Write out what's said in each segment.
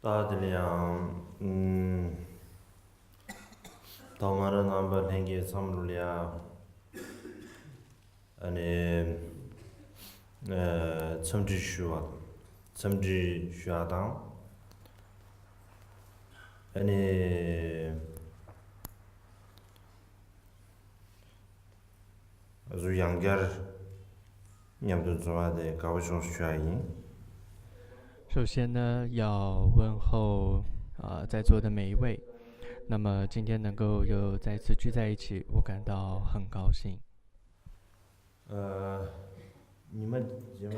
다들이랑 더마른 한번 행기 삼룰이야 아니 첨지슈하당 아니 아주 양결 냠도 좋아하대 가보시면 쉬어야지 首先呢，要问候在座的每一位。那么今天能够又再次聚在一起，我感到很高兴。你们这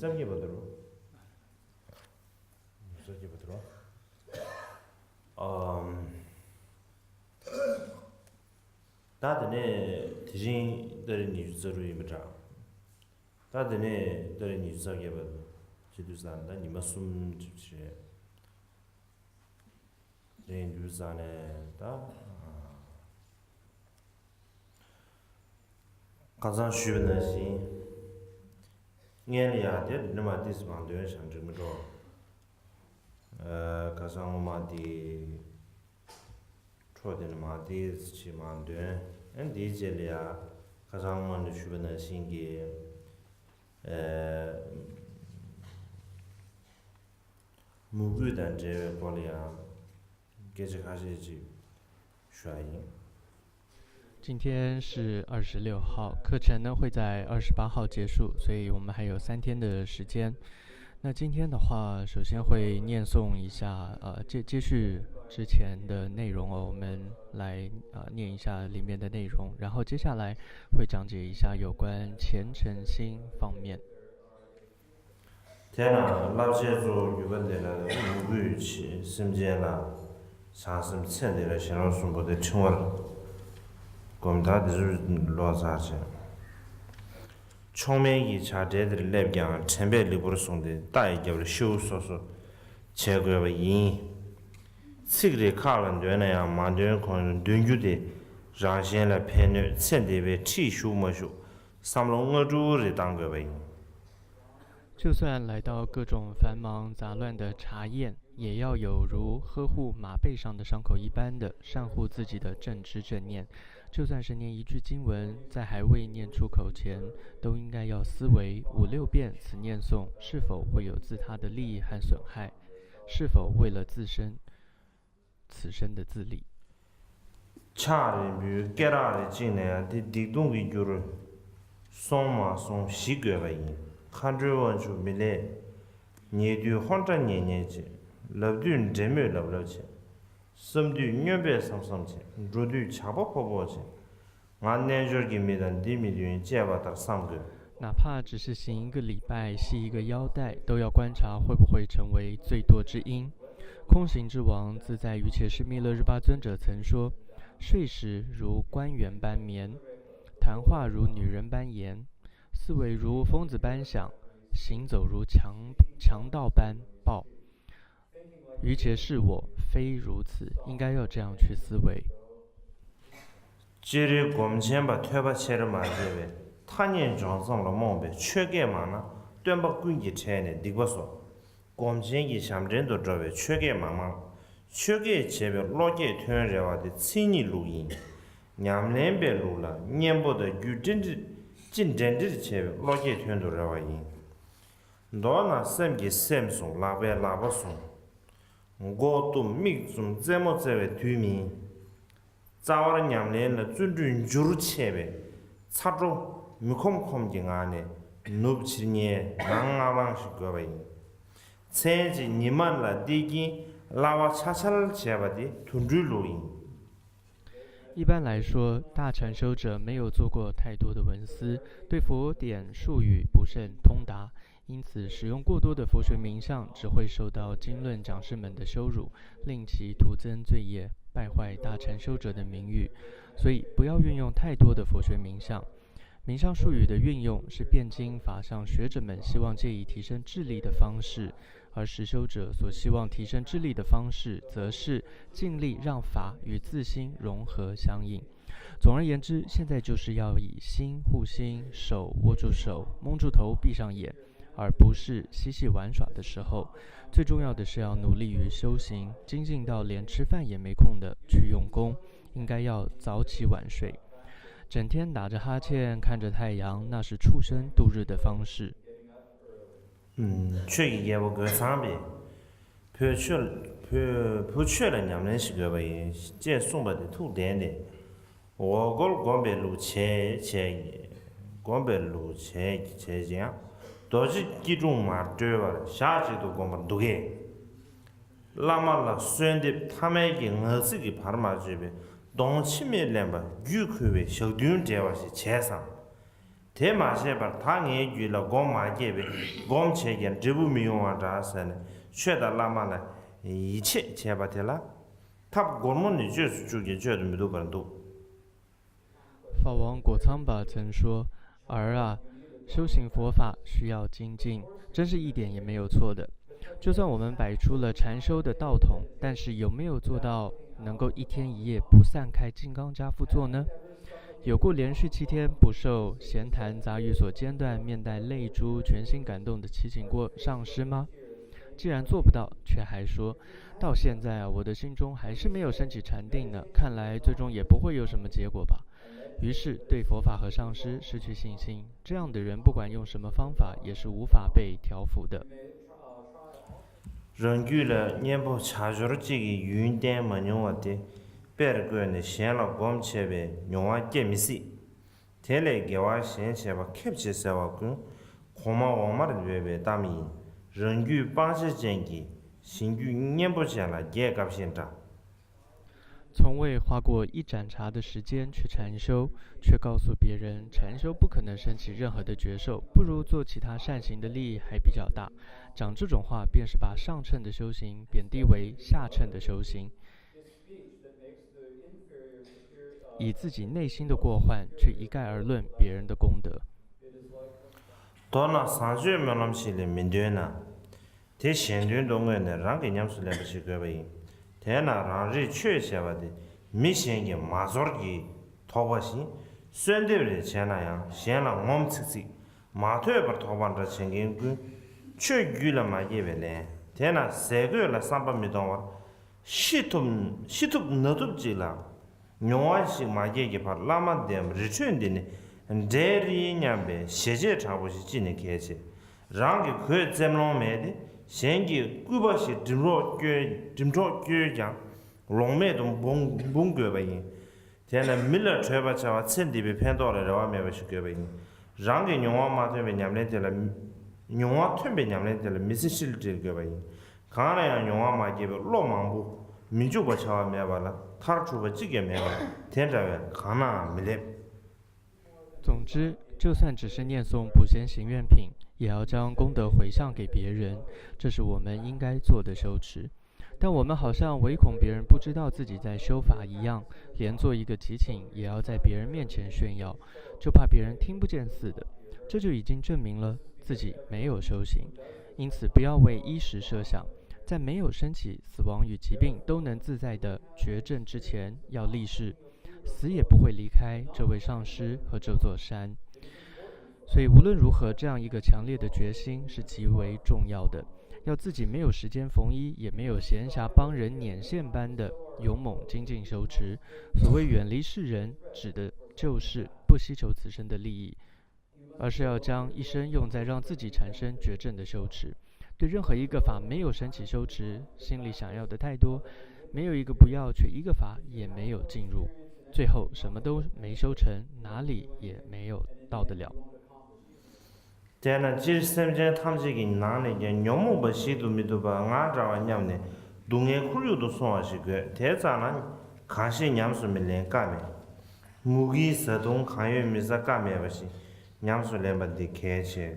么给不得了？다들 대신你저로 이거자. 다들你저게 봐. 지도산다 니마 숨 집시. 네 유산에다 가장 쉬운 것이 년이야데 너마 디스반도에 상점으로 가장 마디 초대는 마디 지만데 엔디젤이야 가장 먼저 쉬운 것이 무구단 제외 권리야 계속하시지 쉬어야 今天是26号，课程呢会在28号结束，所以我们还有3天的时间。那今天的话，首先会念诵一下，接续之前的内容哦，我们来念一下里面的内容，然后接下来会讲解一下有关虔诚心方面。天呐，老些做日本的了，无语气，甚至了，像什么钱的了，现在说不得听我了，我们他就是老啥去。窗面一查这的来讲，成本里不是送的，大一点的修说说，结果吧因，这个卡了对那样，马上可能短久的，让现在偏的钱的为提修没修，三龙我主的当个为。就算来到各种繁忙杂乱的茶宴，也要有如呵护马背上的伤口一般的善护自己的正知正念。就算是念一句经文，在还未念出口前，都应该要思维5-6遍此念诵是否会有自他的利益和损害，是否为了自身此生的自利。茶的比给他的进来的地动的就是送嘛送习惯为因。看着我就没来，你对黄着年纪，老对真没老不了钱，什对2003钱，如对吃不饱钱，俺那阵给没得地没对结巴打3个。哪怕只是行一个礼拜，系一个腰带，都要观察会不会成为罪堕之因。空行之王自在于切是密勒日巴尊者曾说：睡时如官员般眠，谈话如女人般言。思维如疯子般想，行走如强盗般暴。于且是我非如此，应该要这样去思维。这里我们先把推把切了嘛这呗，他年长上了忙呗，缺干嘛呢？短把规矩拆呢，对不说。我们先给乡镇都这呗，缺干嘛嘛？缺干切呗，老给推人话的催你录音，俺们那边录了，念不得有政治。进政治的前老给团都这玩意，老那什么什送，拉不送，我都没从怎么这位对面，早了娘们了尊重就是前呗，擦着没空进俺呢，弄不起呢，俺往是个玩意，前几你们了第一拉我恰了前吧的团队录音。一般来说，大禅修者没有做过太多的文思，对佛典术语不甚通达，因此使用过多的佛学名相只会受到经论讲师们的羞辱，令其徒增罪业，败坏大禅修者的名誉。所以不要运用太多的佛学名相。名相术语的运用是辩经法上学者们希望借以提升智力的方式，而实修者所希望提升智力的方式，则是尽力让法与自心融合相应。总而言之，现在就是要以心护心，手握住手，蒙住头，闭上眼，而不是嬉戏玩耍的时候。最重要的是要努力于修行，精进到连吃饭也没空的去用功。应该要早起晚睡，整天打着哈欠看着太阳，那是畜生度日的方式。确实也不够方便，不去了两人是个为，这送不的土点的。我国光北路前，光北路前，都是几种嘛对吧？下季都光把都给。那么了，虽然的他们给儿子给拍嘛这边，东起面两吧，有可为小弟这话是车上。天马些吧，他眼句了，光马这边，光切见这不没用啊，咋事呢？觉得那么呢，一切切吧的了，他不光么你就是就给觉得没多个人多。法王果仓吧曾说：儿啊，修行佛法需要精进，真是一点也没有错的。就算我们摆出了禅修的道统，但是有没有做到能够一天一夜不散开金刚跏趺坐呢？有过连续7天不受闲谈杂语所间断，面带泪珠，全心感动的祈请过上师吗？既然做不到，却还说到现在啊，我的心中还是没有升起禅定呢，看来最终也不会有什么结果吧。于是对佛法和上师失去信心，这样的人不管用什么方法，也是无法被调伏的。人久了，年不查出了这个云淡没用我的，别的个呢，闲了光切呗，用我见没事。天来给我闲切吧，看不起啥话讲，恐怕我妈的别别打米，人久帮些经济，心久年不闲了，也搞现场。从未花过一盏茶的时间去禅修，却告诉别人禅修不可能升起任何的觉受，不如做其他善行的利益还比较大。讲这种话，便是把上乘的修行贬低为下乘的修行，以自己内心的过患去一概而论别人的功德。到那30秒那么些的面对呢，这现段东西呢，让给伢们说来不起个呗。天呐，让人确些吧的，没现的马座的淘宝线，虽然对不对钱那样，现了我们自己，马腿把淘宝这钱给滚，却遇了嘛也不来。天呐，3个月了300米多瓦，系统那都急了，用完是嘛也给怕，那么的日春的呢，这里年呗，现在差不多是几年开始，让给可怎么买的？现在古巴是正常讲，龙脉都崩过吧因，现在没了吹吧车话，趁地被骗到了，然后买不起过吧因，让给用完嘛对不娘们的了，用完特别娘们的了，没事事这个吧因，看来用完嘛这个老忙不，民族把车话买完了，他出把这个买完，天这个看那没得。总之，就算只是念诵普贤行愿品，也要将功德回向给别人，这是我们应该做的修持。但我们好像唯恐别人不知道自己在修法一样，连做一个祈请也要在别人面前炫耀，就怕别人听不见似的。这就已经证明了自己没有修行。因此，不要为一时设想，在没有升起死亡与疾病都能自在的觉证之前，要立誓，死也不会离开这位上师和这座山。所以无论如何，这样一个强烈的决心是极为重要的。要自己没有时间缝衣，也没有闲暇帮人捻线般的勇猛精进修持。所谓远离世人，指的就是不希求此生的利益，而是要将一生用在让自己产生觉证的修持。对任何一个法没有升起修持，心里想要的太多，没有一个不要，却一个法也没有进入，最后什么都没修成，哪里也没有到得了。但呢，其实身边他们这个男的，讲娘们不吸都没都把俺这玩意呢，东眼苦有都算是个，太咋了？看些娘说没练干没，木鸡石头看有没啥干没不是，娘说练不得开起。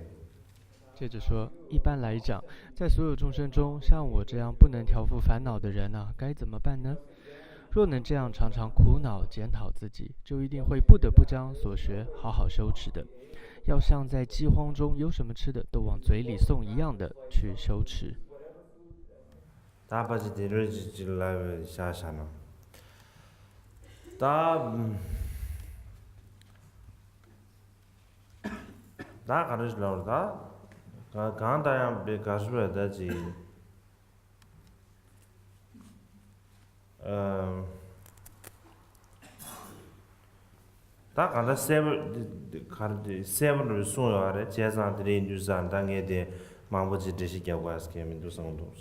接着说，一般来讲，在所有众生中，像我这样不能调伏烦恼的人啊，该怎么办呢？若能这样常常苦恼检讨自己，就一定会不得不将所学好好修持的。要像在饥荒中有什么吃的都往嘴里送一样的去修持。打把这点儿就来下下了，打看的是老大，刚大样被搞出来的这，嗯，다 간다 세브 카르디 세브를 소요하래 제상 드린 주산 단계에 망보지 되시 겨과스케 민도 성도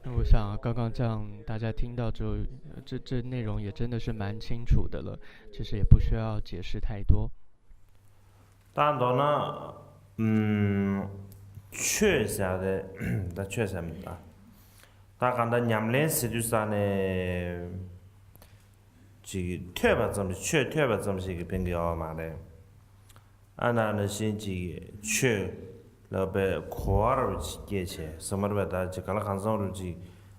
那我想刚刚这样大家听到之后，这内容也真的是蛮清楚的了，其实也不需要解释太多。 단도나 최사의 다 최사입니다. 다 간다 냠렌 시두산에 지 퇴바 좀최 퇴바 좀씩 변경 말에 아나는 신지 최 러베 코어를 지게체 서머르다 지깔 한성을 지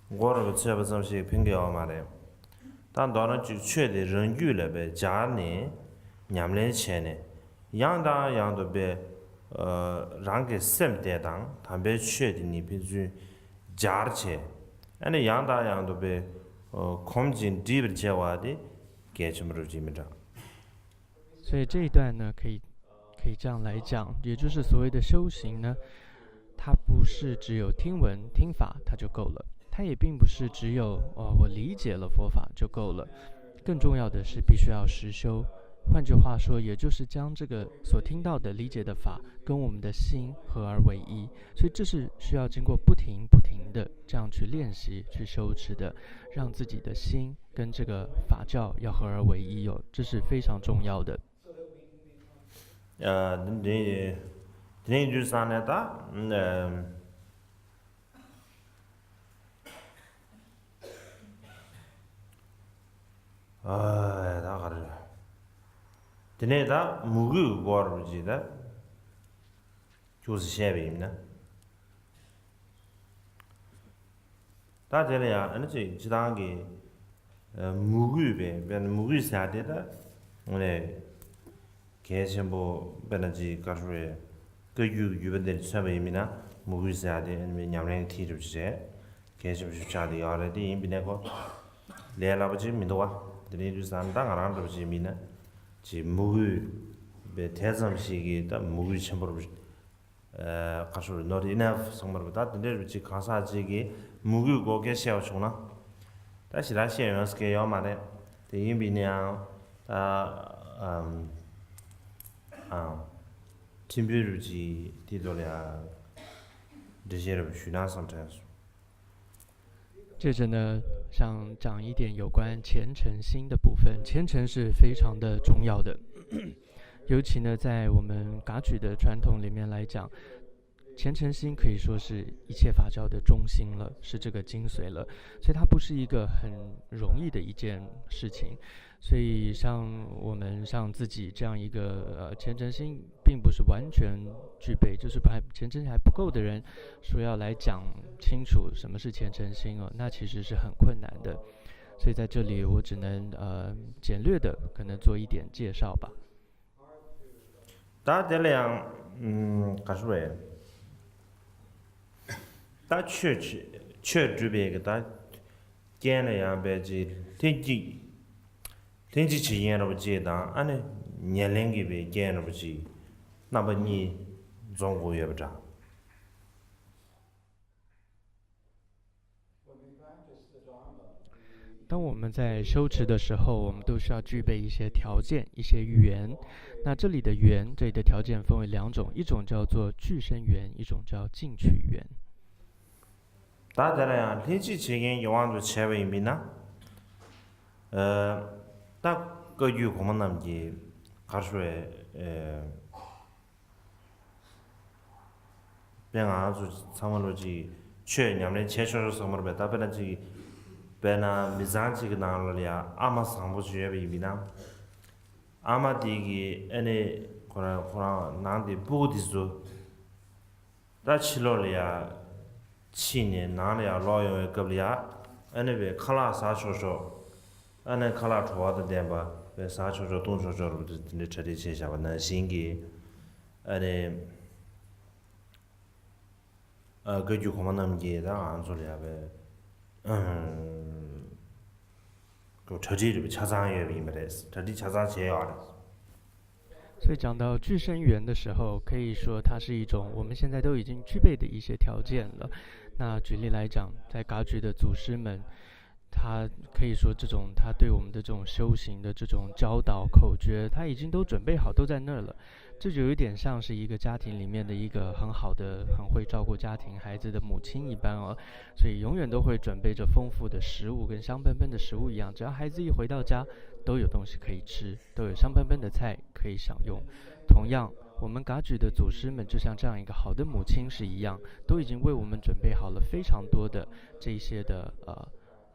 고르 최바 좀씩 변경 말에 단도는 지 최대人与了呗 자네 냠렌 체네 양다 양도 배 랑게 셈대당 담배 취해디니 비주 자르체 아니 양다 양도 배 콤진 디브 제와디 게침으로 지미다 所以这一段呢，可以这样来讲，也就是所谓的修行呢，它不是只有听闻听法它就够了，它也并不是只有我理解了佛法就够了，更重要的是必须要实修。换句话说，也就是将这个所听到的、理解的法跟我们的心合而为一，所以这是需要经过不停的这样去练习、去修持的，让自己的心跟这个法教要合而为一哦，这是非常重要的。드린 주산에다 다 가르 드네다 무구 거르지다 조스 셰베입니다. 다 되려야 아니지 지당기 무구베 변 무구 사데다 오늘 계신보 변지 가르에 그 유변들 샤베입니다. 무구 사데 아니면 냠랭 티르지제 계신 주차디 알레디 임비네고 레라버지 민도와 드린 주산 당아란도지 미나 지 무구 베 대zam시기 다 무구 첨부로 가서 not enough 성말보다 근데 지 가사지기 무구 고게 샤오초나 다시 다시 연습게 요 말에 대인비냐 팀비르지 디돌야 드시르 슈나 상태스 接着呢，想讲一点有关虔诚心的部分。虔诚是非常的重要的，尤其呢，在我们噶举的传统里面来讲，虔诚心可以说是一切法教的中心了，是这个精髓了。所以它不是一个很容易的一件事情。所以像我们像自己这样一个虔诚心并不是完全具备，就是虔诚心还不够的人，说要来讲清楚什么是虔诚心哦，那其实是很困难的。所以在这里我只能简略的可能做一点介绍吧。大这样가수에 다确准备个다建了样呗，天气起烟了不接当，俺那年龄给呗建了不接，那么你中国也不长。当我们在修持的时候，我们都需要具备一些条件、一些缘。那这里的缘，这里的条件分为两种，一种叫做具身缘，一种叫进取缘。大家来呀，天气起烟一往就切为米呢，다 그 유고만 남기 가수에 병아 아주 상월로지 최냠내 최초로 상월로 배다 배나지 배나 미잔지 나올이야 아마 상보주에 비비나 아마 디기 에네 코라 난디 부디스 다 칠로리야 치네 나리야 로요에 겁리야 에네 칼라 사쇼쇼 안에 칼라 좋아도 된바 왜 사초조 동초조로 근데 저리 제시하는 신기 안에 그 유고만남 게다 안 소리야 그 저지를 찾아야 비밀했어 저지 찾아 제야 所以讲到具生源的时候，可以说它是一种我们现在都已经具备的一些条件了。那举例来讲，在噶举的祖师们，他可以说他对我们的这种修行的这种教导口诀，他已经都准备好，都在那儿了。这就有点像是一个家庭里面的一个很好的、很会照顾家庭孩子的母亲一般哦，所以永远都会准备着丰富的食物，跟香喷喷的食物一样。只要孩子一回到家，都有东西可以吃，都有香喷喷的菜可以享用。同样，我们噶举的祖师们就像这样一个好的母亲是一样，都已经为我们准备好了非常多的这一些的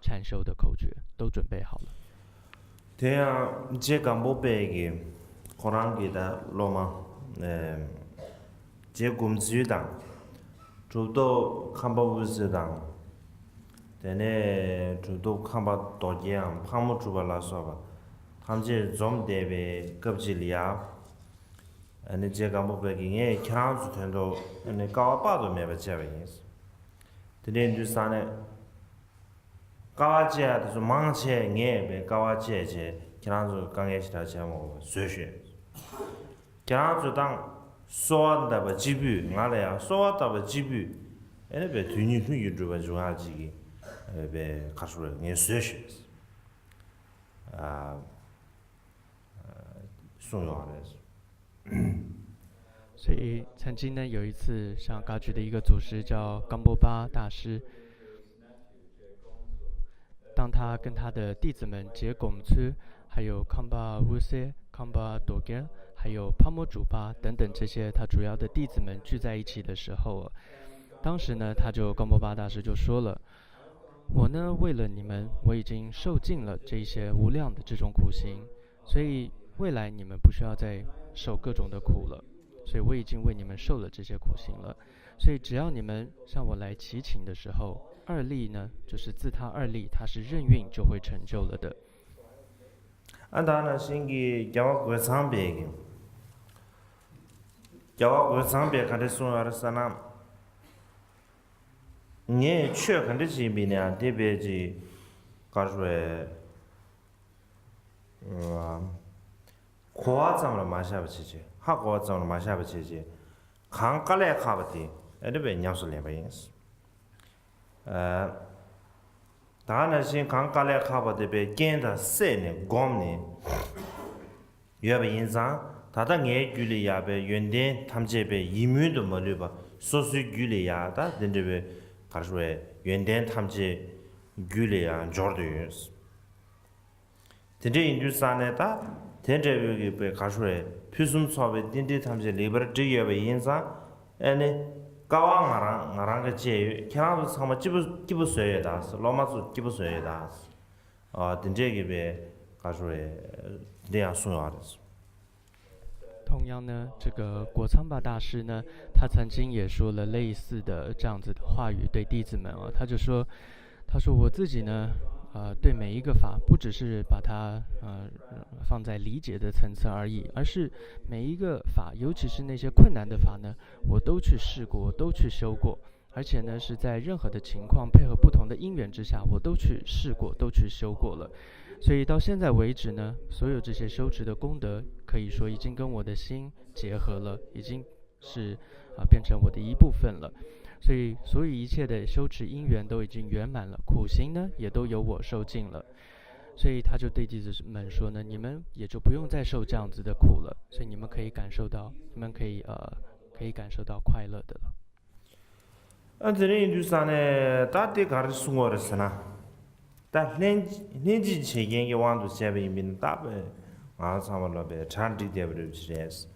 禅修的口诀，都准备好了。这样这个不背的，可能给的罗嘛，这工资的，主都看不不是的，但呢主都看不多样，怕么主吧拉说吧，他们这总得呗，cấp几里啊，这个不背的，人家看上去很多，高把都没把这个意思，这点就啥呢？高啊姐就是忙起眼呗，高啊姐姐，看上去刚开始他讲我水学，看上去当说的不几步，俺来啊说的不几步，那别推你推你做吧做下几个，别看出来你水学，啊，重要的。所以曾经呢，有一次上噶举的一个祖师叫冈波巴大师。当他跟他的弟子们结拱村，还有康巴乌塞、康巴多格，还有帕摩主巴等等这些他主要的弟子们聚在一起的时候，当时呢，冈波巴大师就说了：“我呢，为了你们，我已经受尽了这些无量的这种苦行，所以未来你们不需要再受各种的苦了。所以我已经为你们受了这些苦行了。所以只要你们向我来祈请的时候。”二力呢，就是自他二力，它是任运就会成就了的。俺当然是给叫我过长别个，叫我过长别看的送儿啥呢？你去看的这边呢，这边就搞出来，夸张了嘛下不去去，还夸张了嘛下不去去，看过来看不的，这边娘是两个意思。当然是刚刚来看不得呗，见到谁呢？讲呢？原本印象，他的眼距离呀呗，原点他们这边一米都没得吧，所属距离呀，他等这边，他说原点他们这距离呀，交的意思。等这印度啥呢？他等这边个他说，平时操呗，等这他们这里边这原本印象，呢。高俺个节约，看上去他们基不随意的是，老马子基不随意的是，等这个呗，他说这样重要的是。同样呢，这个果仓巴大师呢，他曾经也说了类似的这样子的话语对弟子们啊，他说我自己呢。对每一个法，不只是把它放在理解的层次而已，而是每一个法，尤其是那些困难的法呢，我都去试过，都去修过，而且呢是在任何的情况配合不同的因缘之下，我都去试过，都去修过了。所以到现在为止呢，所有这些修持的功德，可以说已经跟我的心结合了，已经是变成我的一部分了。所以一切的修持因缘都已经圆满了，苦行呢也都由我受尽了，所以他就对弟子们说呢，你们也就不用再受这样子的苦了，所以你们可以感受到，可以感受到快乐的了。这里就啥呢？大体开始说的是呢，但年纪前个往都下边一边大呗，差不多呗，长这点不就这样子？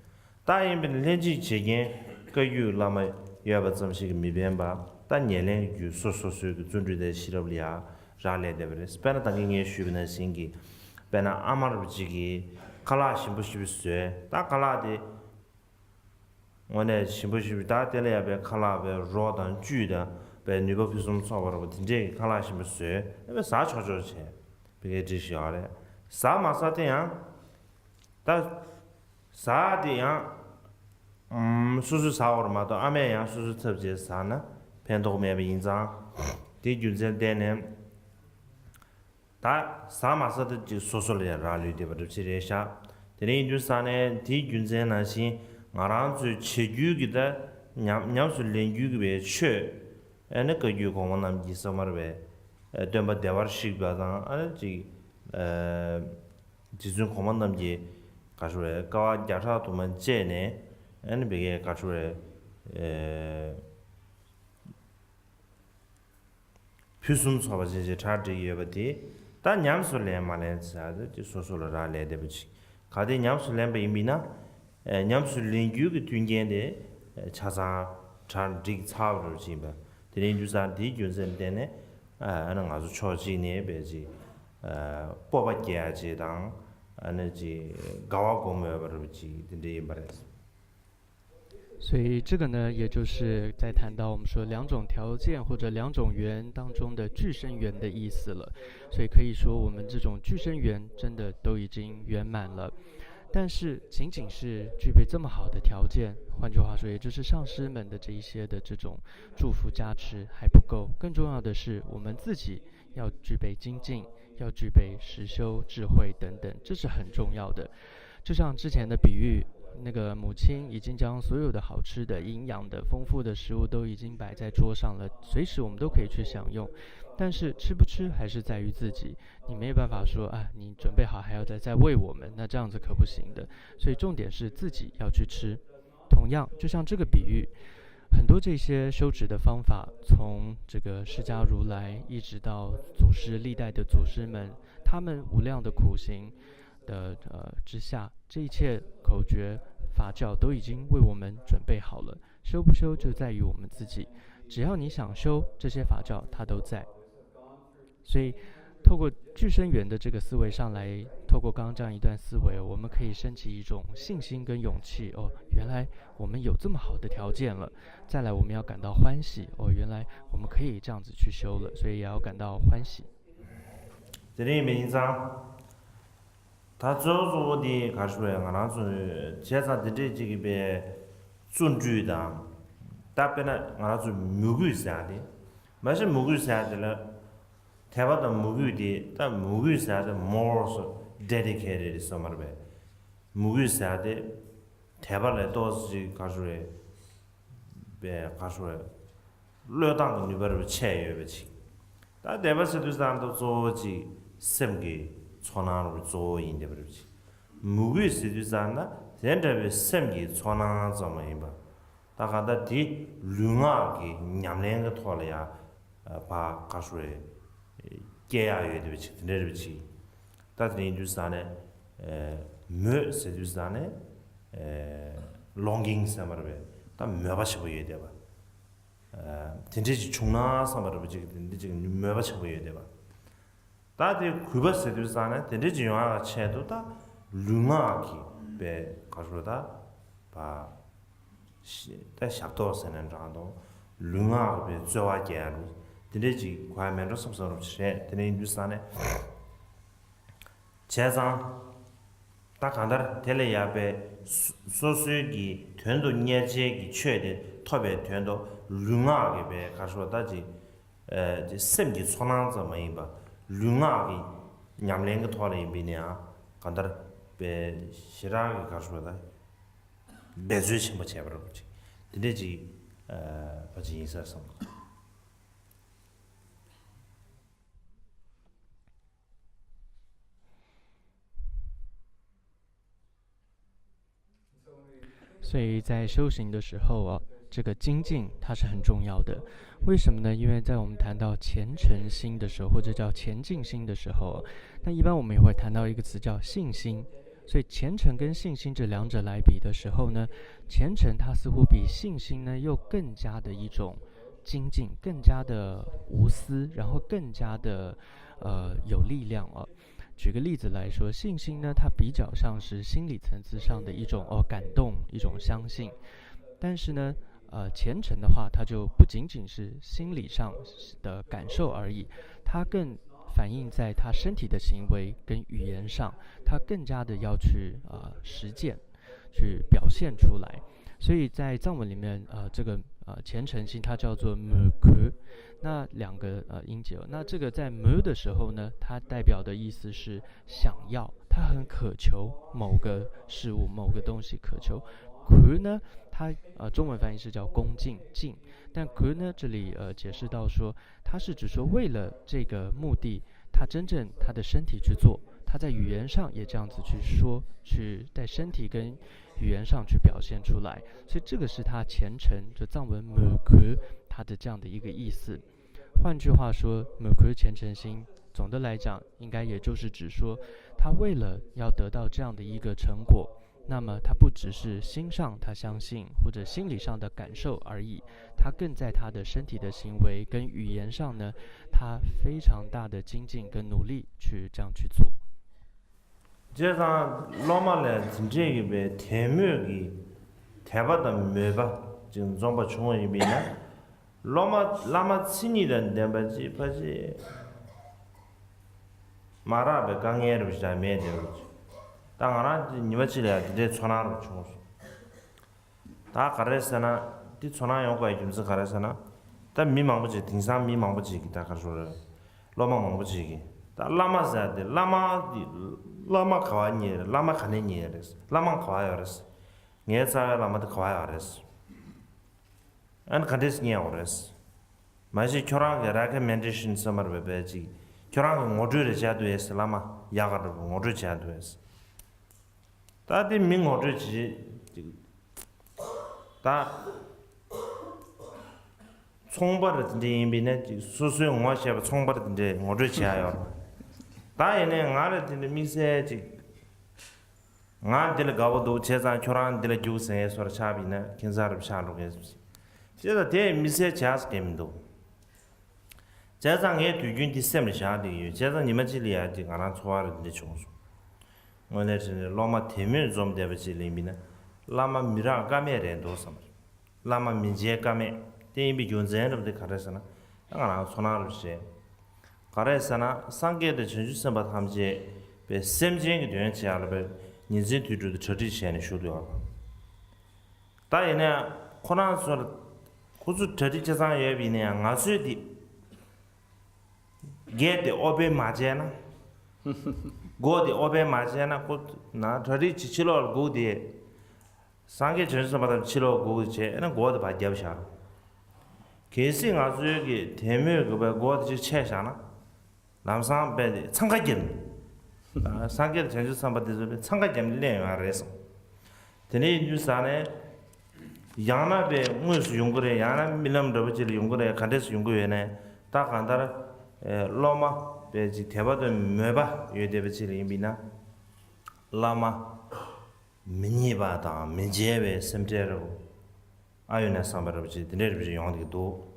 大一边年纪前个有那么。要不怎么些个没变吧？但年龄就说个尊重在西罗里亚，让来的不是？本来当个眼学不能行个，本来阿妈不几个，卡拉行不行不学？但卡拉的，我呢行不行？打的了也别卡拉别热的、煮的，别女不比什么差不多，我听这卡拉行不学？那个啥悄悄些，别个这些的，啥嘛啥的样，但啥的样。叔叔啥话嘛？到阿妹样，叔叔特别啥呢？偏多没印象，这就这点呢。他啥嘛事的就说了，然后对吧？就这些下， Tene ju sane di junzen na xin ngarang zu che gyu gi da nyam su len gyu gi be che ene ka yu ko nam ji samar be demba dewar shik ba da ane ji ji zun ko nam ji ka shwe ka ja sa tu man je ne ene be ge ka shwe pyusum so ba je cha de ye ba de da nyam su len ma len sa de so so ra le de bi 가데 냠수 렘베 임비나 냠수 링규 균겐데 차사 잔직 차브를 지바 드린주산 디준센데네 아는 아주 초지네 베지 뽑아게야지당 아니지 가와고메버지 딘데 임바레스 所以这个呢，也就是在谈到我们说两种条件或者两种缘当中的具身缘的意思了。所以可以说，我们这种具身缘真的都已经圆满了。但是仅仅是具备这么好的条件，换句话说，也就是上师们的这一些的这种祝福加持还不够。更重要的是，我们自己要具备精进，要具备实修、智慧等等，这是很重要的。就像之前的比喻。那个母亲已经将所有的好吃的、营养的、丰富的食物都已经摆在桌上了，随时我们都可以去享用。但是吃不吃还是在于自己，你没有办法说啊，你准备好还要再喂我们，那这样子可不行的。所以重点是自己要去吃。同样，就像这个比喻，很多这些修持的方法，从这个释迦如来一直到祖师历代的祖师们，他们无量的苦行的之下，这一切口诀法教都已经为我们准备好了。修不修就在于我们自己，只要你想修，这些法教它都在。所以透过具身缘的这个思维上来，透过刚刚这样一段思维，我们可以升起一种信心跟勇气。哦，原来我们有这么好的条件了。再来，我们要感到欢喜。哦，原来我们可以这样子去修了，所以也要感到欢喜。这里面讲。他主要的看出来，我那是介绍的这个呗，尊重的，大边呢，我那是母语啥的，没是母语啥的了，台湾的母语的，但母语啥的 more 是 dedicated 什么的呗，母语啥的，台湾来都是看出来，呗看出来，老当的女边儿签约不起，但台湾是对上都做起审给。초나로 조인데 그렇지 무기 시디산나 젠데베 셈기 초나 좀이바 다가다 디 룽아기 냠랭가 토라야 바 가수에 게야에 되지 내르지 다들 인주산에 무 시디산에 longing 사마르베 다 메바시 보여야 돼봐 진짜지 중나 사마르베 지금 지금 메바시 보여야 돼봐 다들 그것에 대해서는 되게 영화가 채도다 룽아기 배 가서다 바 다 샵도스는 정도 룽아기 좋아하게 되게 과면으로 섬섬으로 체 되는 인도산에 제상 딱 한다 텔레야베 소수기 된도 녀제기 최대 탑에 된도 룽아기 배 가서다지 이제 셈기 손안자 뭐이바 룽아기 냠랭가 토라이 비냐 간다 베 시라기 가서다 베즈시 뭐 제버지 되지 바지 인사성 所以在修行的时候啊，这个精进它是很重要的。为什么呢？因为在我们谈到虔诚心的时候，或者叫前进心的时候，那一般我们也会谈到一个词叫信心。所以虔诚跟信心这两者来比的时候呢，虔诚它似乎比信心呢又更加的一种精进，更加的无私，然后更加的有力量啊。举个例子来说，信心呢，它比较像是心理层次上的一种感动，一种相信。但是呢，虔诚的话，它就不仅仅是心理上的感受而已，它更反映在他身体的行为跟语言上，他更加的要去实践，去表现出来。所以在藏文里面，这个虔诚心，它叫做 mukh。那两个音节，那这个在 mu 的时候呢，它代表的意思是想要，他很渴求某个事物、某个东西渴求。kh 呢，它中文翻译是叫恭敬敬，但 kh 呢这里解释到说，它是指说为了这个目的，他真正他的身体去做，他在语言上也这样子去说，去在身体跟语言上去表现出来，所以这个是他虔诚，就藏文 mukh 它的这样的一个意思。换句话说 mukh 虔诚心，总的来讲，应该也就是指说，他为了要得到这样的一个成果，那么他不只是心上他相信或者心理上的感受而已，他更在他的身体的行为跟语言上呢，他非常大的精进跟努力去这样去做。这上老马来真正一边天幕的台巴的没吧，就装把穷一边呢。老马七年的那把子，把子马拉被刚眼的不是在面的，当然你们这里在川那的穷，他卡在山那，在川那用过就是卡在山那，但迷茫不起，顶上迷茫不起，他看说了，老马忙不起的，但拉马是的，拉马考完你，拉马看的你的是，拉马考完的是，你在拉马的考完的是。안 간데스 냐오레스 마시 교랑 야라게 멘디션 서머 베베지 교랑 모드르 자도에스 라마 야가르 모드 자도에스 다디 민 모드지 다 총벌인데 임비네 수수 영화시아 총벌인데 모드 자요 다에네 나르데 미세지 나들 가고도 제자 교랑 들 주세 소라 차비네 kin자르 샤로게스这在米些家是根本都，加上也对军的什么下的有，加上你们这里啊，就俺那错了的穷说，我那是老马天面做不得不起里面呢，老马米让干面人多什么，老马民间干面，等于比军人都不得看得上呢，俺那错哪路些，看得上呢，上个的城市生活他们些，被三千个人家了被，人生推出的彻底线的修掉了，当然呢，可能说了。그저 저리 재산 예비네 가수디 게데 오베 마제나 고데 오베 마제나 고나 저리 지치로 고데 상계 전선마다 치로 고제 고데 바디압샤 계시 가수에게 대묘 그바 고데 채샤나 남상 베 참가점 상계 전선마다 참가점 내야래서 되네 뉴스안에 양나베 무슨 용거래 양나 밀람도 버질 용거래 간데스 용거에네 딱 간다라 로마 베지 대바도 메바 예데버질 임비나 라마 미니바다 미제베 셈제로 아유나 삼바르지 드네르지 용디도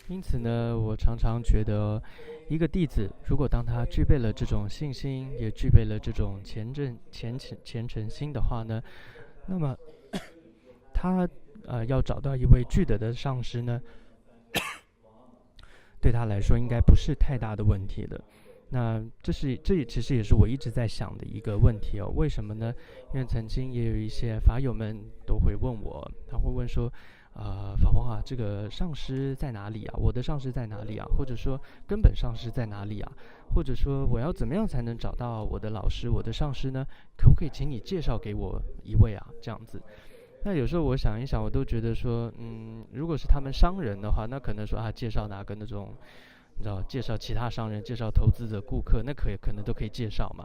因此呢，我常常觉得，一个弟子如果当他具备了这种信心，也具备了这种虔诚心的话呢，那么他要找到一位具德的上师呢，对他来说应该不是太大的问题了。那这也其实也是我一直在想的一个问题哦。为什么呢？因为曾经也有一些法友们都会问我，他会问说。法王啊，这个上师在哪里啊？我的上师在哪里啊？或者说根本上师在哪里啊？或者说我要怎么样才能找到我的老师、我的上师呢？可不可以请你介绍给我一位啊？这样子。那有时候我想一想，我都觉得说，如果是他们商人的话，那可能说介绍哪个那种，你知道，介绍其他商人、介绍投资者、顾客，那可能都可以介绍嘛。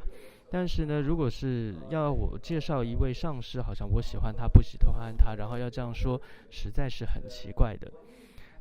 但是呢，如果是要我介绍一位上师，好像我喜欢他，不喜欢他，然后要这样说，实在是很奇怪的。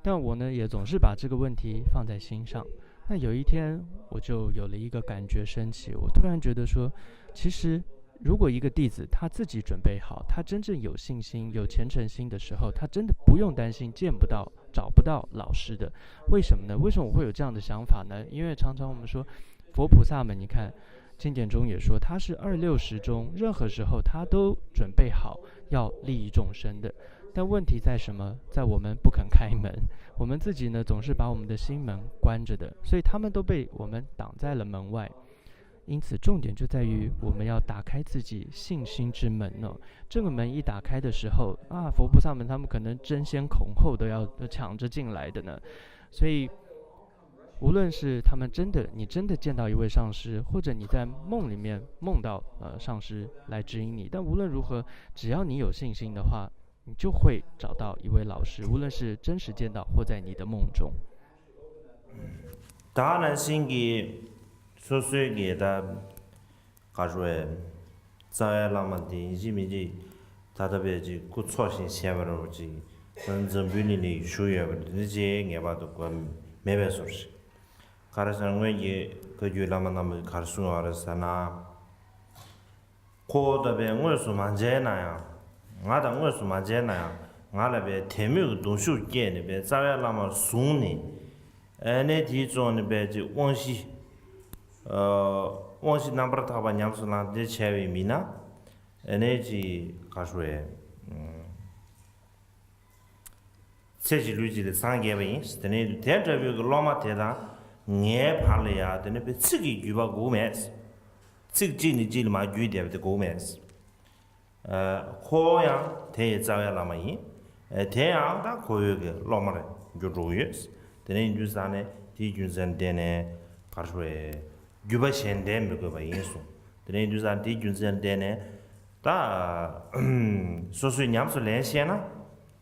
但我呢，也总是把这个问题放在心上。那有一天，我就有了一个感觉升起，我突然觉得说，其实如果一个弟子他自己准备好，他真正有信心、有虔诚心的时候，他真的不用担心见不到、找不到老师的。为什么呢？为什么我会有这样的想法呢？因为常常我们说，佛菩萨们，你看。经典中也说，他是26中，任何时候他都准备好要利益众生的。但问题在什么？在我们不肯开门，我们自己呢总是把我们的心门关着的，所以他们都被我们挡在了门外。因此，重点就在于我们要打开自己信心之门哦。这个门一打开的时候啊，佛菩萨们他们可能争先恐后都要抢着进来的呢。所以，无论是他们你真的见到一位上师，或者你在梦里面梦到上师来指引你，但无论如何，只要你有信心的话，你就会找到一位老师，无论是真实见到或在你的梦中。当然，心给所说给他，他说，在那么的，因为他特别就不操心钱不了就，真比你的收入不，那些也把都管没办法说。卡尔山我也个月那么卡尔送我的是那，可特别我说蛮简单呀，我说蛮简单呀，我那边天没有东西见那边，在那么送呢。那地方那边就往西那边他把娘说那的前面米呢，那就他说这些路子的三个位，是的呢，天这边个老马天上，俺怕了呀，的那边这个就把狗买死，这个这里嘛就点的狗买死，好像天也早呀那么一，天阳他可以个老马的就注意是。等于就是啥呢？第一就是点呢，他说就把现代没个把因素。等于就是第一就是点呢，他说是伢们说连线呢，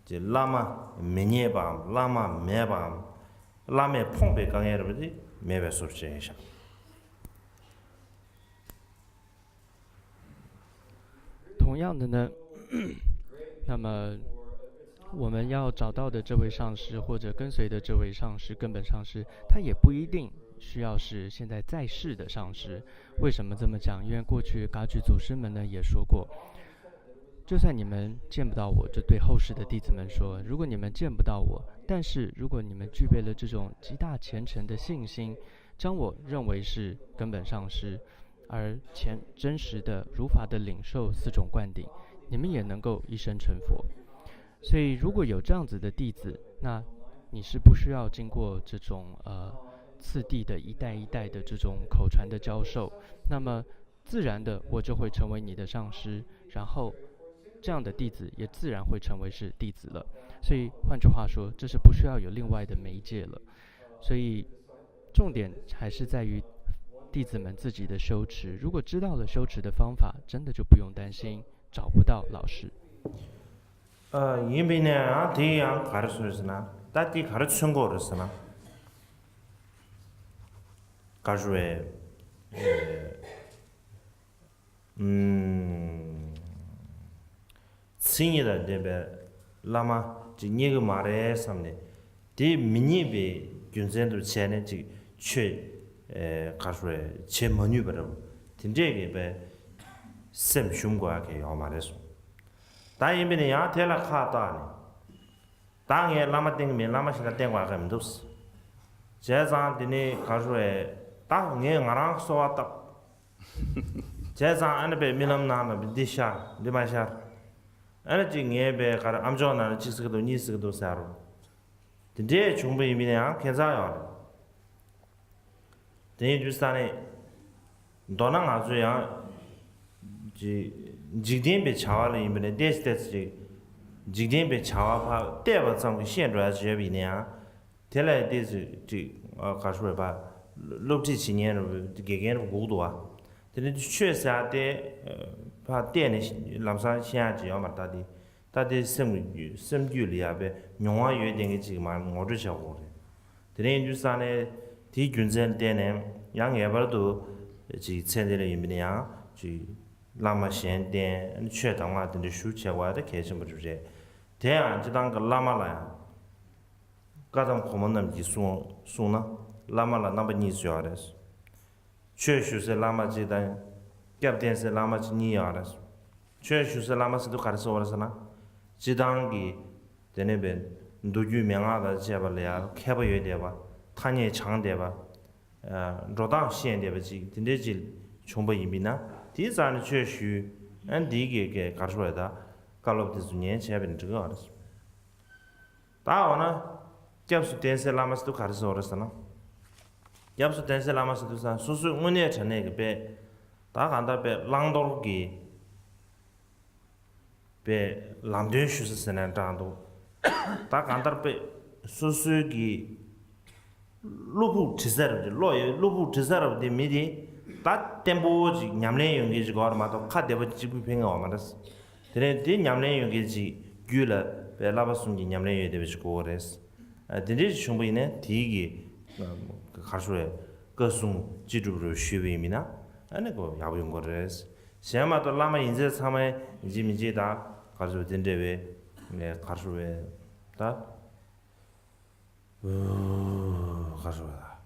就拉嘛没年吧，拉嘛没吧，拉没碰被刚才不是没办说这一下。同样的呢，那么。我们要找到的这位上师，或者跟随的这位上师、根本上师，他也不一定需要是现在在世的上师。为什么这么讲？因为过去噶举祖师们呢也说过，就算你们见不到我，就对后世的弟子们说，如果你们见不到我，但是如果你们具备了这种极大虔诚的信心，将我认为是根本上师，而真实的如法的领受四种灌顶，你们也能够一生成佛。所以，如果有这样子的弟子，那你是不需要经过这种次第的一代一代的这种口传的教授，那么自然的我就会成为你的上师，然后这样的弟子也自然会成为是弟子了。所以换句话说，这是不需要有另外的媒介了。所以重点还是在于弟子们自己的修持。如果知道了修持的方法，真的就不用担心找不到老师。因为呢，这样卡的是呢，大地卡的成果的是呢，卡说新的这边，那么就你个马来什么的，这明年被军政都签的这缺卡说签美女不了，听这个呗，什胸瓜给要马来说。但因为呢，伢天了卡大呢，当然那么顶面那么现在电话很多是，这张的呢，他说当年俺让说的，这张俺那边没那么难了，别下，别买下，俺这俺边看俺家那70个多20个多下了，这全部因为呢，看咋样的，等于就是啥呢，到那俺这样，就。几点被查了？因为呢，电视台是几点被查怕带不上个现状这边呢，天来的是就他说吧，6、7年了，给了够多啊。但是确实啊，怕电的那啥现在要嘛他的生育里啊呗，用啊有点个这个嘛，我这小伙的。但是就是啥呢？第军政电呢，让外边都就参加了因为呢，就。那么现在学堂啊，等的暑假我还开什么就是，这样就当个那么了，各种课们那么去送呢，那么了那么你需要的是，确实是那么就当，隔天是那么是你要的是，确实是那么是都开始说的是呢，就当个在那边都有名啊的这边来啊，开不远点吧，他也长点吧，若当县点吧去，真的就全部移民呢。第三呢，确实，俺第一个给搞出来的，搞了的是年前边这个的是。大号呢，要不是电视那么是都开始说的是呢，要不是电视那么是都是，所以我也成那个呗， 다 간다 배 랑돌기 배 람든 슈스스는 장도 다 간다 배 수수기 루부 지사르 로에 루부 지사르 데 미디 다 템보지 냠내 용기지 거마도 카데버 지부 팽어 마다스 데네 데 냠내 용기지 규라 배 라바순기 냠내 예데비스 고레스 데네 shum부이네 디기 가수에 거숭 지주로 쉬위미나 아니 그 야부용 거레스 시야마도 라마 인제 참에 이지미지다 가수 된데베 네 가수에 다 가수다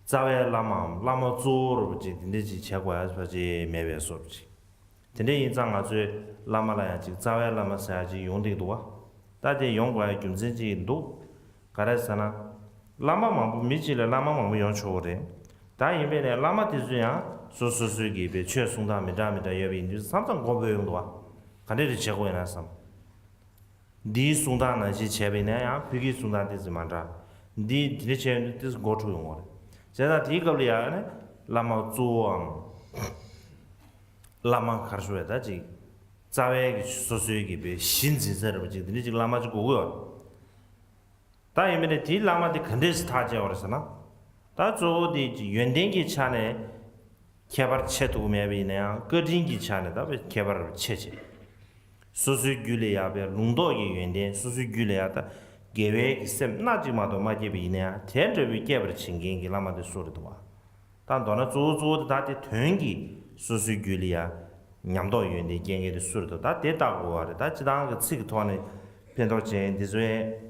자외 라마 조르지 된데지 최고야 소지 매외 소지 된데 인장아 저 라마라야 지 자외 라마 사야지 용되도와 다제 용과에 좀진지도 가라사나 라마 망부 미지래 라마 망부 용초래 다 인베네 라마 디즈야 소소소기 배 최송다 메다메다 여빈 삼성 고배 용도와 간데리 제고에나 삼 디 송다나 지 제베네야 비기 송다 디즈만다 디 디체 디즈 고초 용어 제가 디거리야네 라마 조암 라마 카르쇼에다지 자외기 소소기 배 신진서를 지 디지 라마지 고고요 다 인베네 디 라마디 간데스 타제 어르서나 다 조디 연den기 차네 개발 체도 매비네야 거진기 차네다 왜 개발을 체제 수수규례야베 롱도의 연된 수수규례야다 계획 셈 나지마도 마제비네야 텐저비 개발 친경기 라마데 소리도 와 단도나 조조도 다데 된기 수수규례야 냠도 연된 경계의 소리도 다 됐다고 하래 다 지당 그 찌그 토안에 변도제 디즈에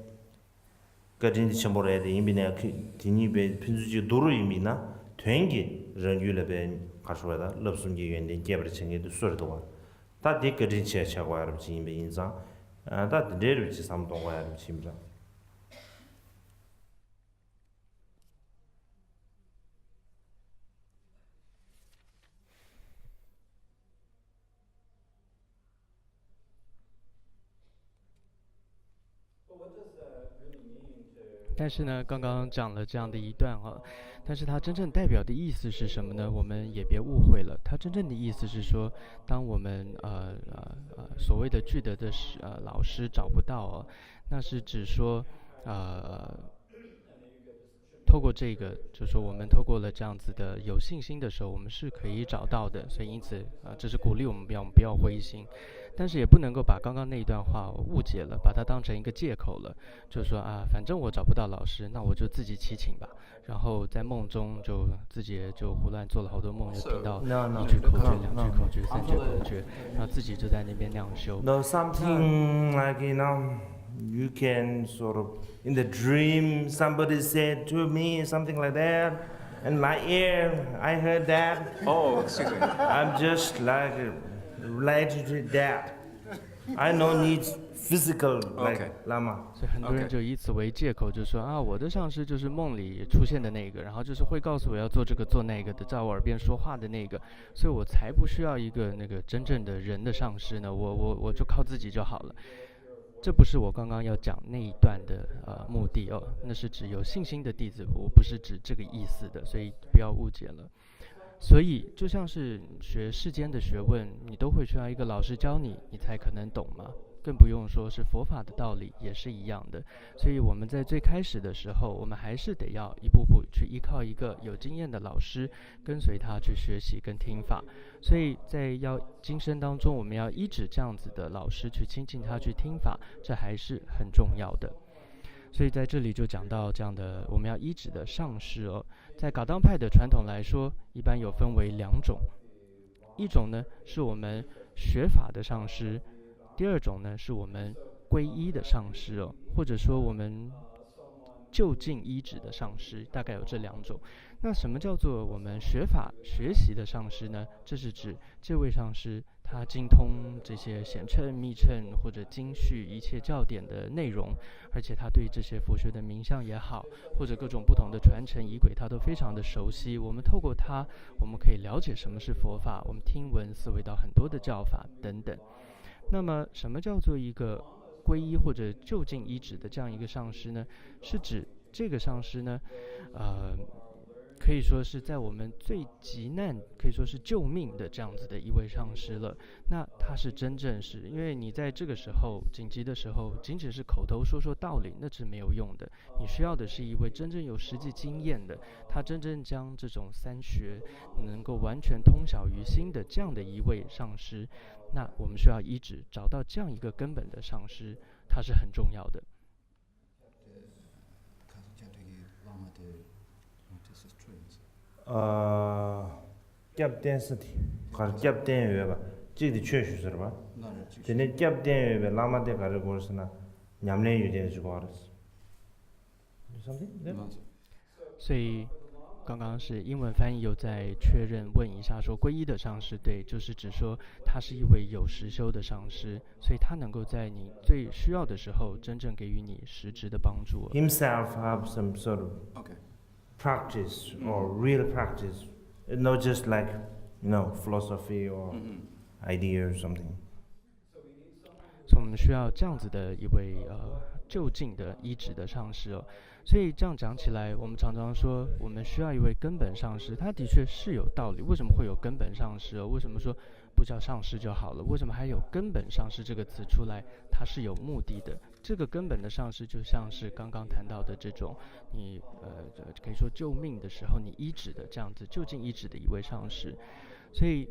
거진지 첨보래야 돼 이미네 디니베 핀주지 도로 이미나 된기人유럽에 가서다 럽순기 연된 개발 친경의 소리도 와 다 디거진 체체고 여러분 지인배 인상 다 데르지 삼동과 여러분 지인자但是呢，刚刚讲了这样的一段啊，但是它真正代表的意思是什么呢？我们也别误会了，它真正的意思是说，当我们所谓的具德的老师找不到哦，那是指说透过这个，就是说我们透过了这样子的有信心的时候，我们是可以找到的。所以因此这是鼓励我们不要灰心，但是也不能够把刚刚那一段话误解了，把它当成一个借口了。就是说反正我找不到老师，那我就自己祈请吧。然后在梦中就自己就胡乱做了好多梦，就听到一句口诀、两句口诀、三句口诀，然后自己就在那边那样修。No, something like you can sort of in the dream somebody said to me something like that, and my ear I heard that. Oh, excuse me. I'm just like related to that. I don't need physical like Okay. lama. 所以很多人就以此为借口，就说我的上师就是梦里出现的那个，然后就是会告诉我要做这个做那个的，在我耳边说话的那个，所以我才不需要一个那个真正的人的上师呢，我就靠自己就好了。这不是我刚刚要讲那一段的目的哦，那是指有信心的弟子，我不是指这个意思的，所以不要误解了。所以就像是学世间的学问，你都会需要一个老师教你，你才可能懂嘛。更不用说是佛法的道理也是一样的。所以我们在最开始的时候，我们还是得要一步步去依靠一个有经验的老师，跟随他去学习跟听法。所以在今生当中，我们要依止这样子的老师去亲近他去听法，这还是很重要的。所以在这里就讲到这样的我们要依止的上师哦，在噶当派的传统来说，一般有分为两种，一种呢是我们学法的上师，第二种呢是我们皈依的上师哦，或者说我们就近依止的上师，大概有这两种。那什么叫做我们学法学习的上师呢？这是指这位上师他精通这些显称密称或者经序一切教典的内容，而且他对这些佛学的名相也好，或者各种不同的传承仪轨他都非常的熟悉。我们透过他，我们可以了解什么是佛法，我们听闻思维到很多的教法等等。那么什么叫做一个皈依或者就近依止的这样一个上师呢？是指这个上师呢可以说是在我们最急难，可以说是救命的这样子的一位上师了。那他是真正是因为你在这个时候紧急的时候，仅仅是口头说说道理，那是没有用的。你需要的是一位真正有实际经验的，他真正将这种三学能够完全通晓于心的这样的一位上师。那我们需要依止找到这样一个根本的上师，它是很重要的。캡된 스티 가르 캡된 외바 지디 최슈서 봐 근데 캡된 외바 라마데 가르 고르스나 냠내 유데 주고 알았어所以刚刚是英文翻译有在确认问一下说皈依的上师，对，就是指说他是一位有实修的上师，所以他能够在你最需要的时候真正给予你实质的帮助。 himself have some sort of practice or real practice, not just like philosophy or idea or something. 所以我们需要这样子的一位就近的医治的上师哦。所以这样讲起来，我们常常说我们需要一位根本上师，他的确是有道理。为什么会有根本上师哦？为什么说不叫上师就好了？为什么还有根本上师这个词出来？它是有目的的。这个根本的上师就像是刚刚谈到的这种，你可以说救命的时候你医治的这样子就近医治的一位上师。所以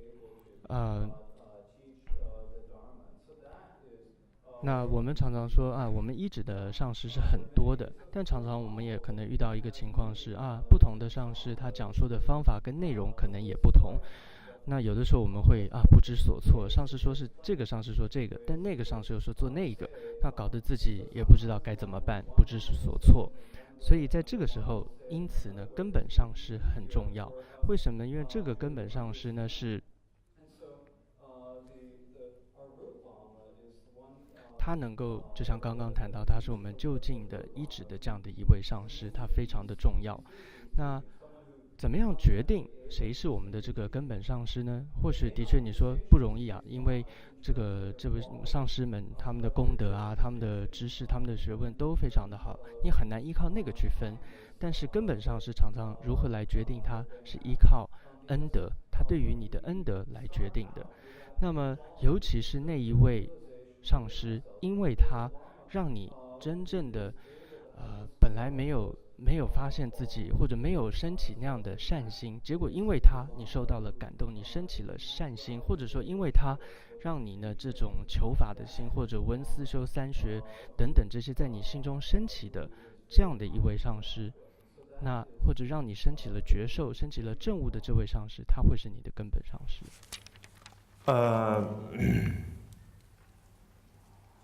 那我们常常说我们医治的上师是很多的，但常常我们也可能遇到一个情况是不同的上师他讲述的方法跟内容可能也不同。那有的时候我们会不知所措，上师说是这个，上师说这个，但那个上师又说做那个，那搞得自己也不知道该怎么办，不知所措。所以在这个时候，因此呢，根本上师很重要。为什么呢？因为这个根本上师呢是他能够就像刚刚谈到，他是我们就近的医治的这样的一位上师，他非常的重要。那怎么样决定谁是我们的这个根本上师呢？或许的确你说不容易因为这位上师们他们的功德他们的知识他们的学问都非常的好，你很难依靠那个去分。但是根本上师常常如何来决定，他是依靠恩德，他对于你的恩德来决定的。那么尤其是那一位上师，因为他让你真正的本来没有发现自己或者没有升起那样的善心，结果因为他你受到了感动，你升起了善心，或者说因为他让你呢这种求法的心或者闻思修三学等等这些在你心中升起的这样的一位上师，那或者让你升起了觉受升起了证悟的这位上师，他会是你的根本上师。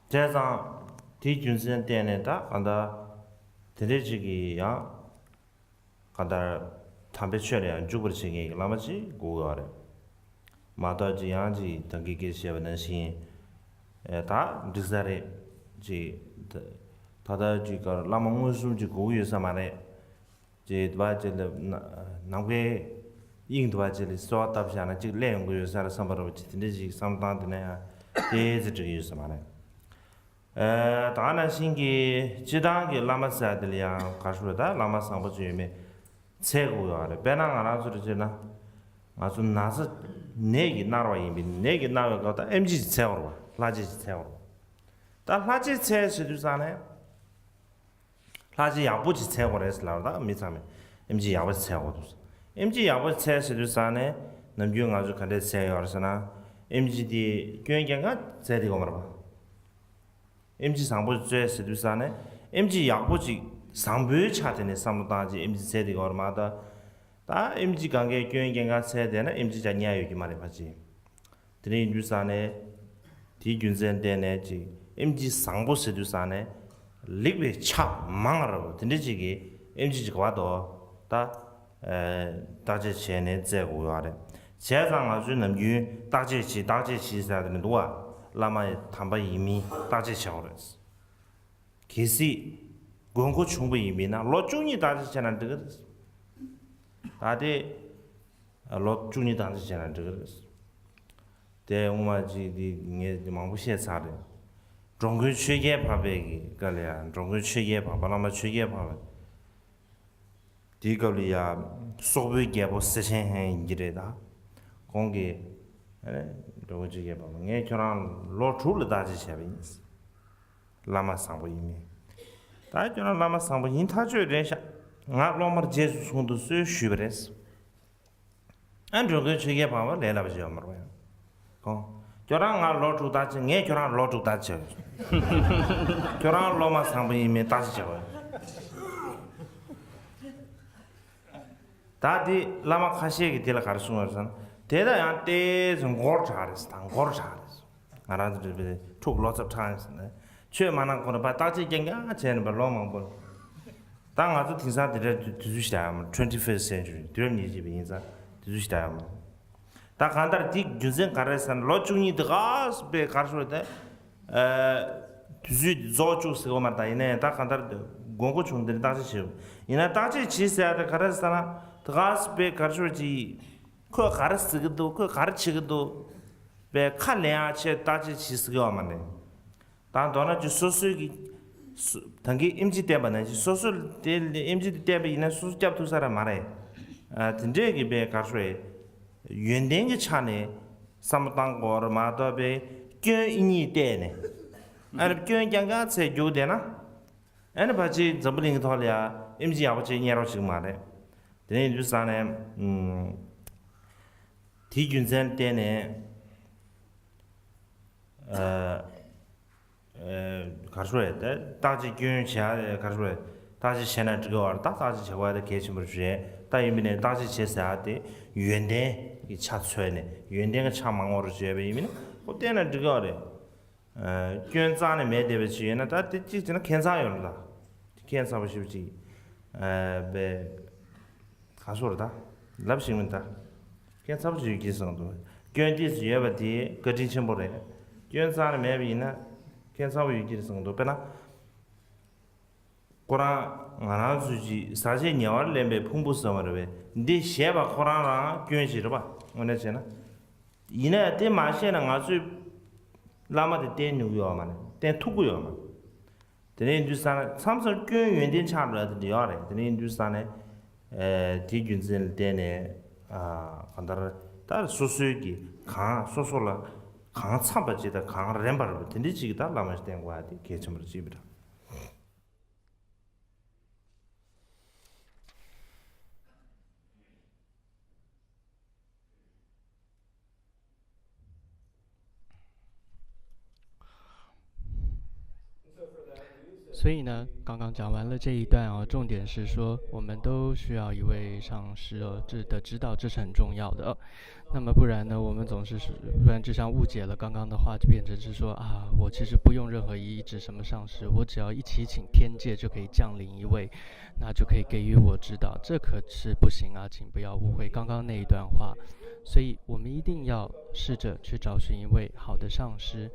제상 뒤준선 때에다 안다 드레지기야 가다 담배처럼 죽을지기 라마지 고가래 마다지 양지 당기기 시험은 신 다 디자레 지 다다지가 라마무수지 고유사 말에 제 바질 남게 인도바질 소아답시나 지 레옹고 사라 삼바로 지든지 삼단드네 데즈지 유사 말에 다나 신기 지당게 라마사들이야 가수다 라마상보주에 최고야 배낭 알아주르지나 아주 나서 내기 나와이미 내기 나와가다 MG 최고로 라지 최고로 다 라지 최시두산에 라지 야부지 최고로 했을라다 미사메 MG 야부지 최고도 MG 야부지 최시두산에 남중 아주 간데 최고라서나 MGD 교행경가 제디고 말아 MG 상부 죄스 두산에 MG 약보지 상부 차트네 삼다지 MG 세디 거마다 다 MG 관계 교행경가 세대는 MG 자냐 여기 말해 봐지 드린 두산에 디균센데네지 MG 상부 세두산에 리베 차 망하라고 드리지기 MG 과도 다 다제 전에 제고요래 제상 아주 남유 다제치 사들은 도와 라마의 담바 이미 다지 샤오르스 기시 공고 충분 이미나 로중이 다지 전한 되거든 다데 로중이 다지 전한 되거든 대웅마지 디 망부시에 사래 종교 취계 밥에기 갈이야 종교 취계 밥 라마 취계 밥第个里呀，所谓给不实现很一类的，讲给，这个这个吧，俺就让老出了大几千倍，那么上不一面，大家就让那么上不因他就有点像，俺老么的接触冲突是虚不的是，俺这个这个吧，我来了不就么了呀，讲，就让俺老出大几，俺就让老出大几，就让老么上不一面大几千倍。다디 라마 카시에게 딜라 가르치면서 대다양 때좀 고르차레스 당 고르차레스 알아들으면 took lots of times 최 많은 거는 봐 다지 경가 제는 별로만 볼 당 아주 tin사들의 뒤주시다 21st century 드럼니 집에 인자 뒤주시다 다 간다르 디 준생 가르선 로중이 드가스 베 가르소데 뒤주 조주스고 말다 이네 다 간다르 공고 중들 다지 이나 다지 지세야 가르스나 드가스 베 가르소지 그 가르스기도 그 가르치기도 베 칼래야 체 다지 지스고 말네 다 도나 주 소수기 당기 임지 때문에 소수 때 임지 때문에 이나 소수 잡도 사람 말해 아 진짜게 베 가르소에 연den게 차네 삼당 거를 마도 베 견인이 때네 아니 견장가 세 조되나 아니 바지 접링 돌이야 임지 아버지 녀로 지금 말해 되네 뉴스안에 디균전 때네 가르소에 다지 균샤 가르소에 다지现在这个大情况的开始不是大因为大是啥的原点이 차츠네原点个차망어로 제베이면 그때는 저거래 견자네 매대베지나 다 진짜 괜찮아요다 괜찮아 보시지 베 가소르다 랍시면다 괜찮아 보시 기성도 견디스 예바디 거진침보래 견자네 매비나 괜찮아 보시 기성도 베나 고라 안아주지 사실 녀월 렘베 풍부성을 네 셰바 고라라 견시를 봐 오늘잖아 이내 때 마시는 아주 라마데 때 뉴요만 때 투구요만 되네 인두산 삼성 균原点 차를 되어래 되네 인두산에 디균진 때네 간다라 다 소수기 강 소소라 강 참바지다 강 렘바를 되네 지기다 라마스 된 거야 개점을 집이다所以呢，刚刚讲完了这一段啊，重点是说我们都需要一位上师的指导，这是很重要的。那么不然呢，我们总是不然就像误解了刚刚的话，就变成是说啊，我其实不用任何一指什么上师，我只要一起请天界就可以降临一位，那就可以给予我指导，这可是不行啊，请不要误会刚刚那一段话。所以我们一定要试着去找寻一位好的上师。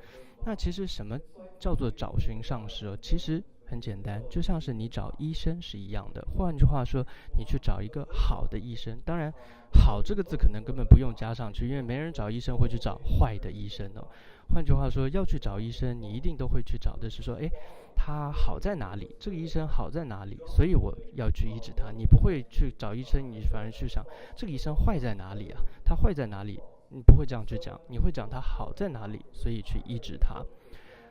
那其实什么叫做找寻上师？其实很简单，就像是你找医生是一样的。换句话说，你去找一个好的医生。当然，好这个字可能根本不用加上去，因为没人找医生会去找坏的医生哦。换句话说，要去找医生，你一定都会去找的是说，他好在哪里？这个医生好在哪里？所以我要去医治他。你不会去找医生，你反而去想这个医生坏在哪里啊？他坏在哪里？你不会这样去讲，你会讲他好在哪里，所以去医治他。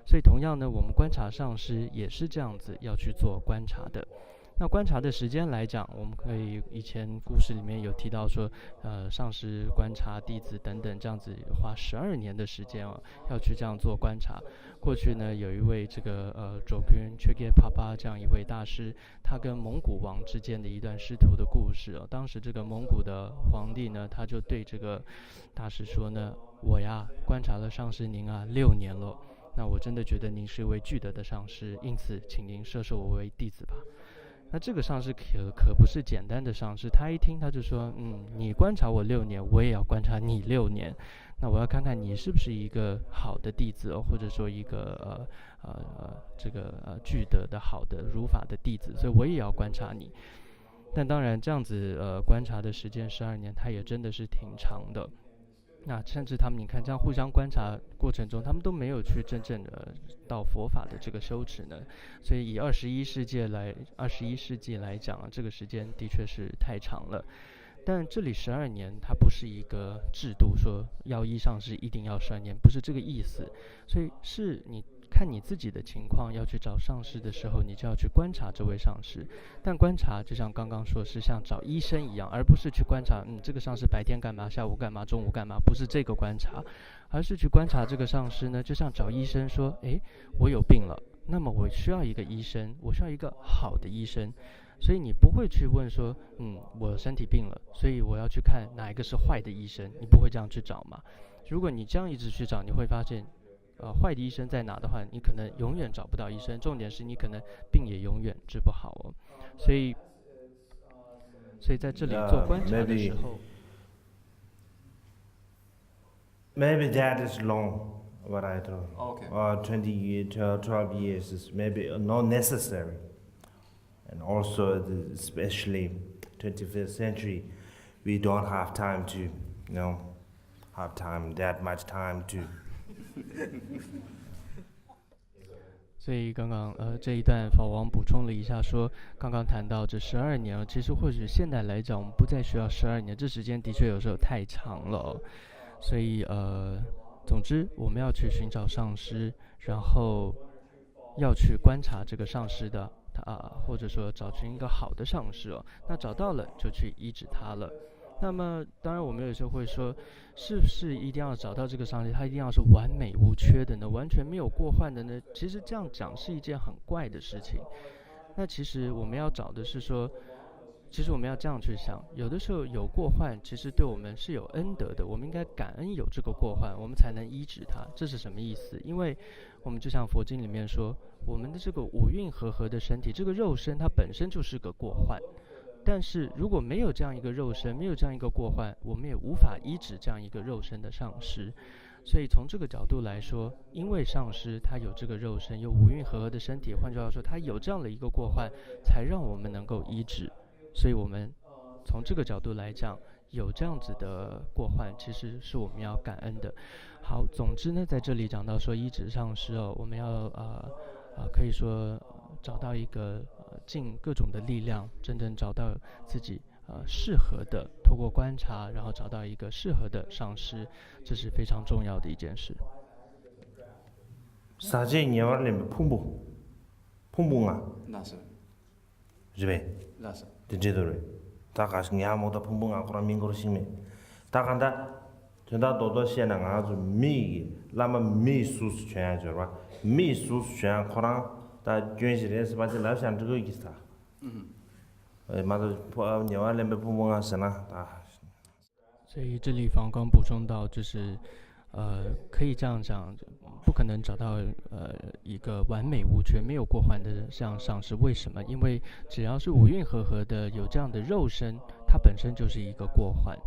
所以同样呢，我们观察上师也是这样子要去做观察的。那观察的时间来讲，我们可以以前故事里面有提到说，上师观察弟子等等，这样子花12年的时间要去这样做观察。过去呢，有一位这个卓君却给帕帕这样一位大师，他跟蒙古王之间的一段师徒的故事当时这个蒙古的皇帝呢，他就对这个大师说呢，我呀观察了上师您6年了，那我真的觉得您是一位具德的上师，因此请您摄受我为弟子吧。那这个上师可不是简单的上师，他一听他就说，你观察我6年，我也要观察你6年。那我要看看你是不是一个好的弟子或者说一个这个具德的好的如法的弟子，所以我也要观察你。但当然这样子观察的时间12年，它也真的是挺长的。那甚至他们，你看这样互相观察过程中，他们都没有去真正的到佛法的这个修持呢。所以以21世纪来讲啊，这个时间的确是太长了。但这里12年，它不是一个制度，说要一上师一定要12年，不是这个意思。所以是你看你自己的情况，要去找上师的时候，你就要去观察这位上师。但观察就像刚刚说，是像找医生一样，而不是去观察，这个上师白天干嘛，下午干嘛，中午干嘛，不是这个观察，而是去观察这个上师呢，就像找医生说，我有病了，那么我需要一个医生，我需要一个好的医生。所以你不会去问说，我身体病了，所以我要去看哪一个是坏的医生，你不会这样去找嘛？如果你这样一直去找，你会发现，坏的医生在哪的话，你可能永远找不到医生。重点是你可能病也永远治不好哦。所以在这里做观察的时候，maybe that is long. What I told. Okay. 12 years is maybe not necessary. And also, especially 21st century, we don't have time to, have time that much time to. 所以刚刚这一段法王补充了一下说，刚刚谈到这12年其实或许现在来讲我们不再需要12年，这时间的确有时候太长了所以总之我们要去寻找上师，然后要去观察这个上师的或者说找寻一个好的上师那找到了就去医治他了。那么当然我们有时候会说，是不是一定要找到这个上师他一定要是完美无缺的呢，完全没有过患的呢？其实这样讲是一件很怪的事情。那其实我们要找的是说，其实我们要这样去想，有的时候有过患其实对我们是有恩德的，我们应该感恩有这个过患，我们才能医治它。这是什么意思？因为我们就像佛经里面说，我们的这个五蕴和合的身体，这个肉身它本身就是个过患，但是如果没有这样一个肉身，没有这样一个过患，我们也无法医治这样一个肉身的上师。所以从这个角度来说，因为上师他有这个肉身，有五蕴和合的身体，换句话说他有这样的一个过患，才让我们能够医治。所以我们从这个角度来讲，有这样子的过患其实是我们要感恩的。好，总之呢在这里讲到说医治上师我们要可以说找到一个尽各种的力量，真正找到自己适合的，透过观察然后找到一个适合的上师，这是非常重要的一件事。사제 녀월님 풍부가 나서 집에 나서 제대로 다 가신 야모다 풍부가 그런 민거로 심해 다 간다 전다 도도 시에는 아주 미 라마 미 수수全봐 미 수수全그런 다 준실에서 받을 라산 저거 있다 맞아 녀월님 풍부가 sana 다 所以这里方刚补充到，就是可以这样讲，不可能找到一个完美无缺、没有过患的这样上师。为什么？因为只要是五蕴和合的，有这样的肉身，它本身就是一个过患。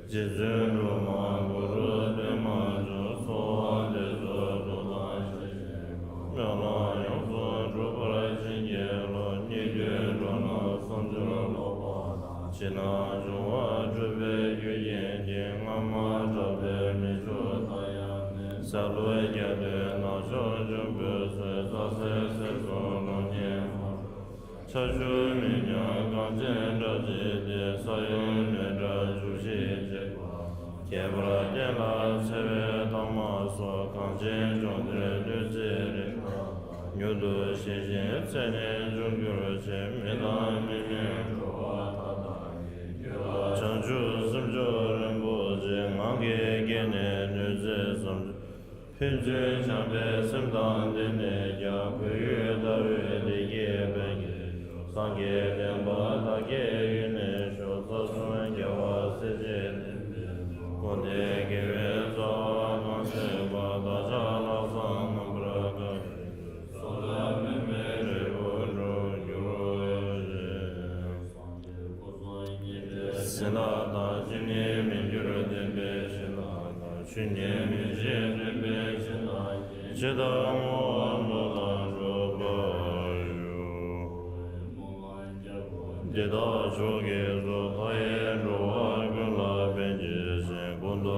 Jizun Roma Guru Dema Ju So Jesu Rudan Myana Yangsun Rupara Shinye Lo Nidyu Rona Sanjura Lo China Juwa Jupe Yuyen Jing Amma Jabe Mishu Tayan Salwe Gyade Nasho Jupe Sui Sase Seso Lo Nyen Chashu Minya Kanchen Raji De Sayun Nera Jushi Kebra Jela Seve Dhamma So Kanchen Jondre Dujere Nyudu Shishin Tsene Jungyur Che Midan Mimin Chanchu Sumchu Rinpo Je Ngange Gene Nuze Sumchu Pinchu Chambe Simdan Dine Ya Puyu Dawe Dike Bengi Sangye Lemba Take Yune Sho Sasun Gyawa Seje Konde Gewe Zawa Kanse Bada Jala San Nambraga Sola Meme Revo Ro Yuro Sina Da Jini Mingyur Dembe Shina Da Chunye Minje Dembe Shina Jida Mo Mola Roba Deda Shoge Zo Taye Roa Gula Benji Shen Gondo